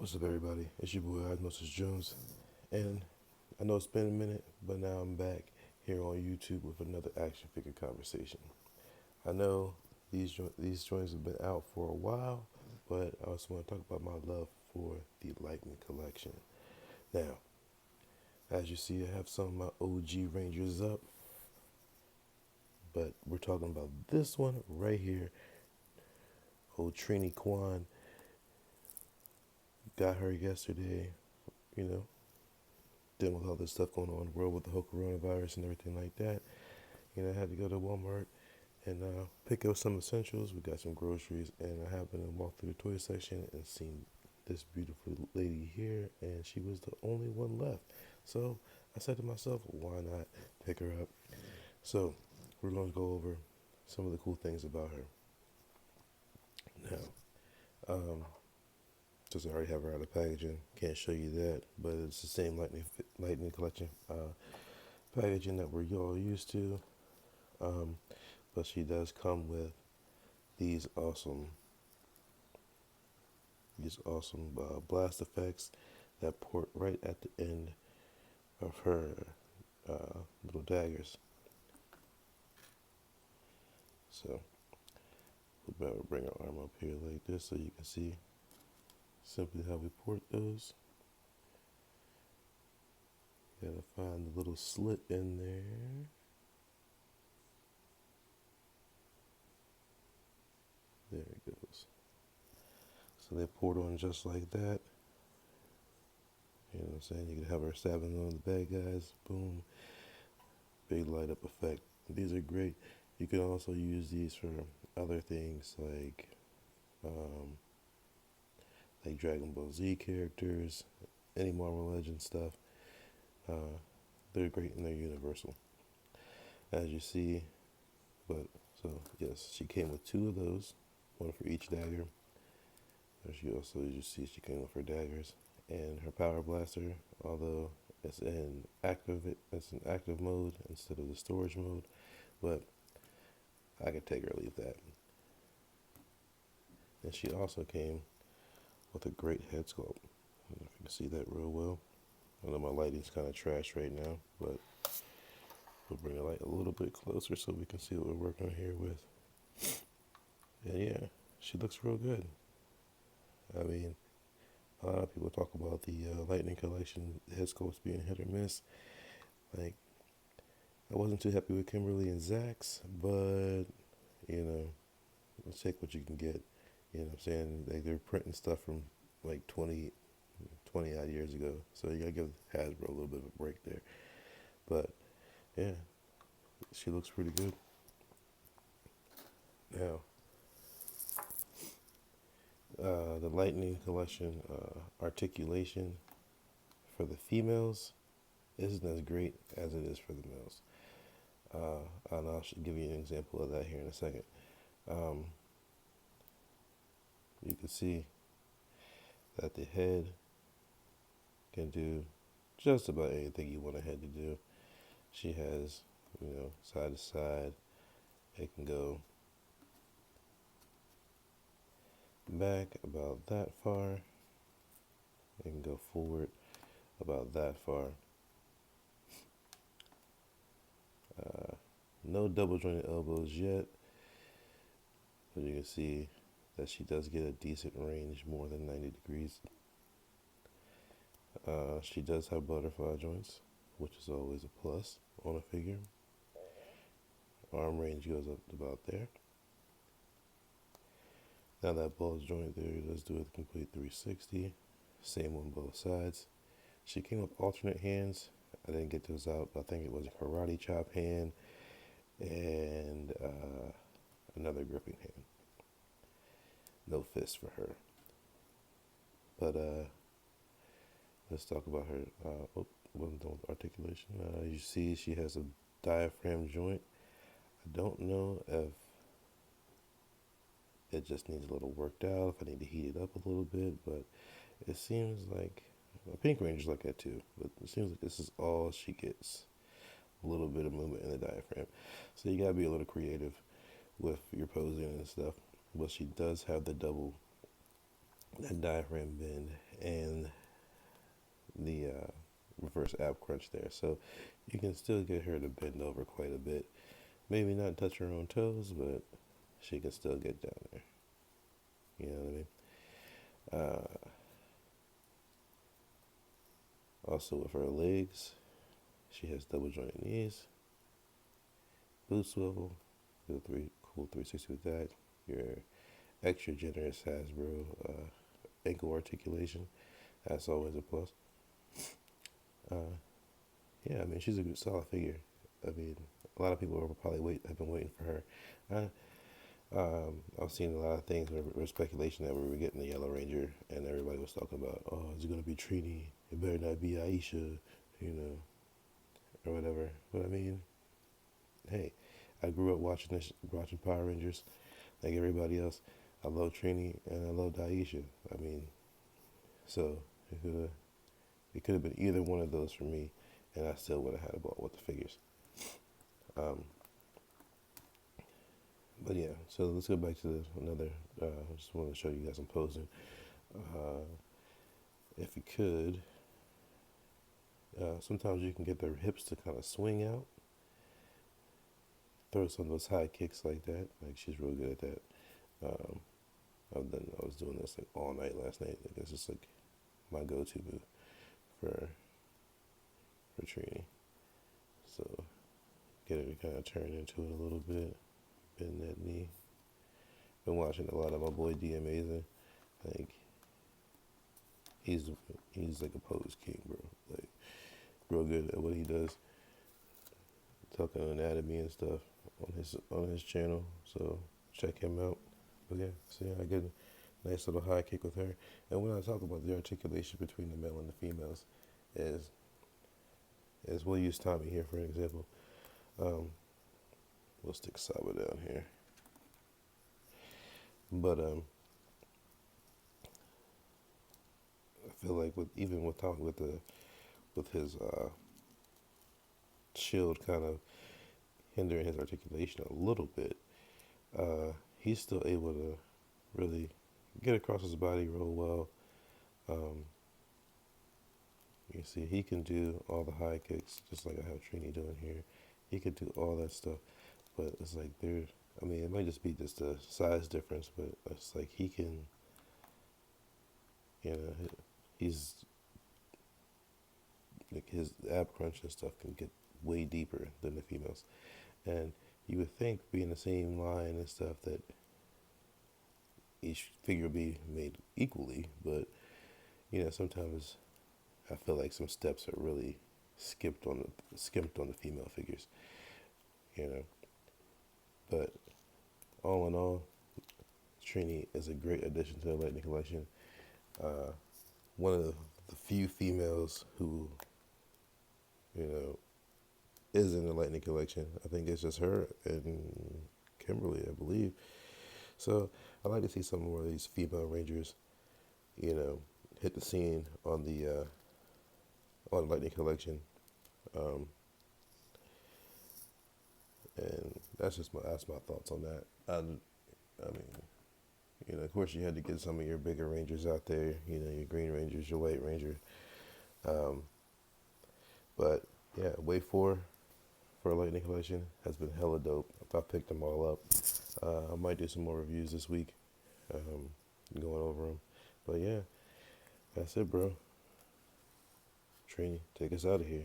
What's up, everybody? It's your boy Osmosis Jones, and I know it's been a minute, but now I'm back here on YouTube with another action figure conversation. I know these joints have been out for a while, but I also want to talk about my love for the Lightning collection. Now, as you see, I have some of my OG Rangers up, but we're talking about this one right here. Old Trini Kwan got her yesterday, you know, dealing with all this stuff going on in the world with the whole coronavirus and everything like that. I had to go to Walmart and pick up some essentials. We got some groceries, and I happened to walk through the toy section and seen this beautiful lady here, and she was the only one left. So I said to myself, why not pick her up? So we're going to go over some of the cool things about her. Now, since I already have her out of packaging, can't show you that, but it's the same Lightning collection packaging that we're all used to. But she does come with these awesome blast effects that port right at the end of her little daggers. So we'll better bring our arm up here like this so you can see simply how we port those. Gotta find the little slit in there. There it goes. So they port on just like that. You know what I'm saying? You can have her stabbing on the bad guys. Boom. Big light up effect. These are great. You can also use these for other things um, like Dragon Ball Z characters, any Marvel Legends stuff. They're great and they're universal, as you see. But so yes, she came with two of those, one for each dagger. She also, as you see, she came with her daggers and her power blaster. Although it's in active mode instead of the storage mode, but I could take or leave that. And she also came with a great head sculpt. I don't know if you can see that real well. I know my lighting's kind of trash right now, but we'll bring the light a little bit closer so we can see what we're working here with. And yeah, she looks real good. I mean, a lot of people talk about the Lightning collection head sculpts being hit or miss. Like, I wasn't too happy with Kimberly and Zach's, but let's take what you can get. You know what I'm saying? Like, they're printing stuff from like 20 odd years ago, so you gotta give Hasbro a little bit of a break there. But yeah, she looks pretty good. Now, the Lightning collection articulation for the females isn't as great as it is for the males. And I'll give you an example of that here in a second. You can see that the head can do just about anything you want a head to do. She has, side to side. It can go back about that far. It can go forward about that far. No double jointed elbows yet, but you can see that she does get a decent range, more than 90 degrees. She does have butterfly joints, which is always a plus on a figure. Arm range goes up to about there. Now that bulge joint there does do a complete 360. Same on both sides. She came with alternate hands. I didn't get those out, but I think it was a karate chop hand and another gripping hand. No fist for her. But let's talk about her. Wasn't done with articulation. You see, she has a diaphragm joint. I don't know if it just needs a little worked out, if I need to heat it up a little bit, but it seems like Pink Ranger's like that too, but it seems like this is all she gets. A little bit of movement in the diaphragm. So you gotta be a little creative with your posing and stuff. But she does have that diaphragm bend, and the reverse ab crunch there. So you can still get her to bend over quite a bit. Maybe not touch her own toes, but she can still get down there. You know what I mean? Also with her legs, she has double jointed knees, boot swivel, do a cool 360 with that. Your extra generous Hasbro ankle articulation, that's always a plus. Yeah, I mean she's a good solid figure. I mean a lot of people are probably have been waiting for her. I've seen a lot of things where speculation that we were getting the Yellow Ranger, and everybody was talking about, oh, is it gonna be Trini? It better not be Aisha, you know, or whatever. But I mean, hey, I grew up watching Power Rangers, like everybody else. I love Trini and I love Aisha. I mean, so it could have been either one of those for me, and I still would have had a ball with the figures. But yeah, so let's go back to another. I just wanted to show you guys I'm posing. If you could, sometimes you can get their hips to kind of swing out. Throw some of those high kicks like that. Like she's real good at that. I was doing this like all night last night. Like, this is like my go-to move for Trini. So get her to kind of turn into it a little bit. Bend that knee. Been watching a lot of my boy D Amazing. Like he's like a pose king, bro. Like real good at what he does. Talking anatomy and stuff on his channel. So check him out. But yeah, so yeah, I get a nice little high kick with her. And when I talk about the articulation between the male and the females, is we'll use Tommy here for an example. We'll stick Saba down here. But I feel like with Tommy with his shield kind of hindering his articulation a little bit, he's still able to really get across his body real well. You see, he can do all the high kicks just like I have Trini doing here. He could do all that stuff, but it's like it might just be just a size difference, but it's like he can, you know, he's like his ab crunch and stuff can get way deeper than the females, and you would think being the same line and stuff that each figure would be made equally, but you know sometimes I feel like some steps are really skimped on the female figures, you know. But all in all, Trini is a great addition to the Lightning Collection. One of the few females who, you know, is in the Lightning Collection. I think it's just her and Kimberly, I believe. So I'd like to see some more of these female Rangers, you know, hit the scene on the Lightning Collection. And that's my thoughts on that. I mean, you know, of course you had to get some of your bigger Rangers out there, you know, your Green Rangers, your White Ranger. But yeah, Wave 4 for a Lightning Collection has been hella dope. If I picked them all up, I might do some more reviews this week, going over them. But yeah, that's it, bro. Trini, take us out of here.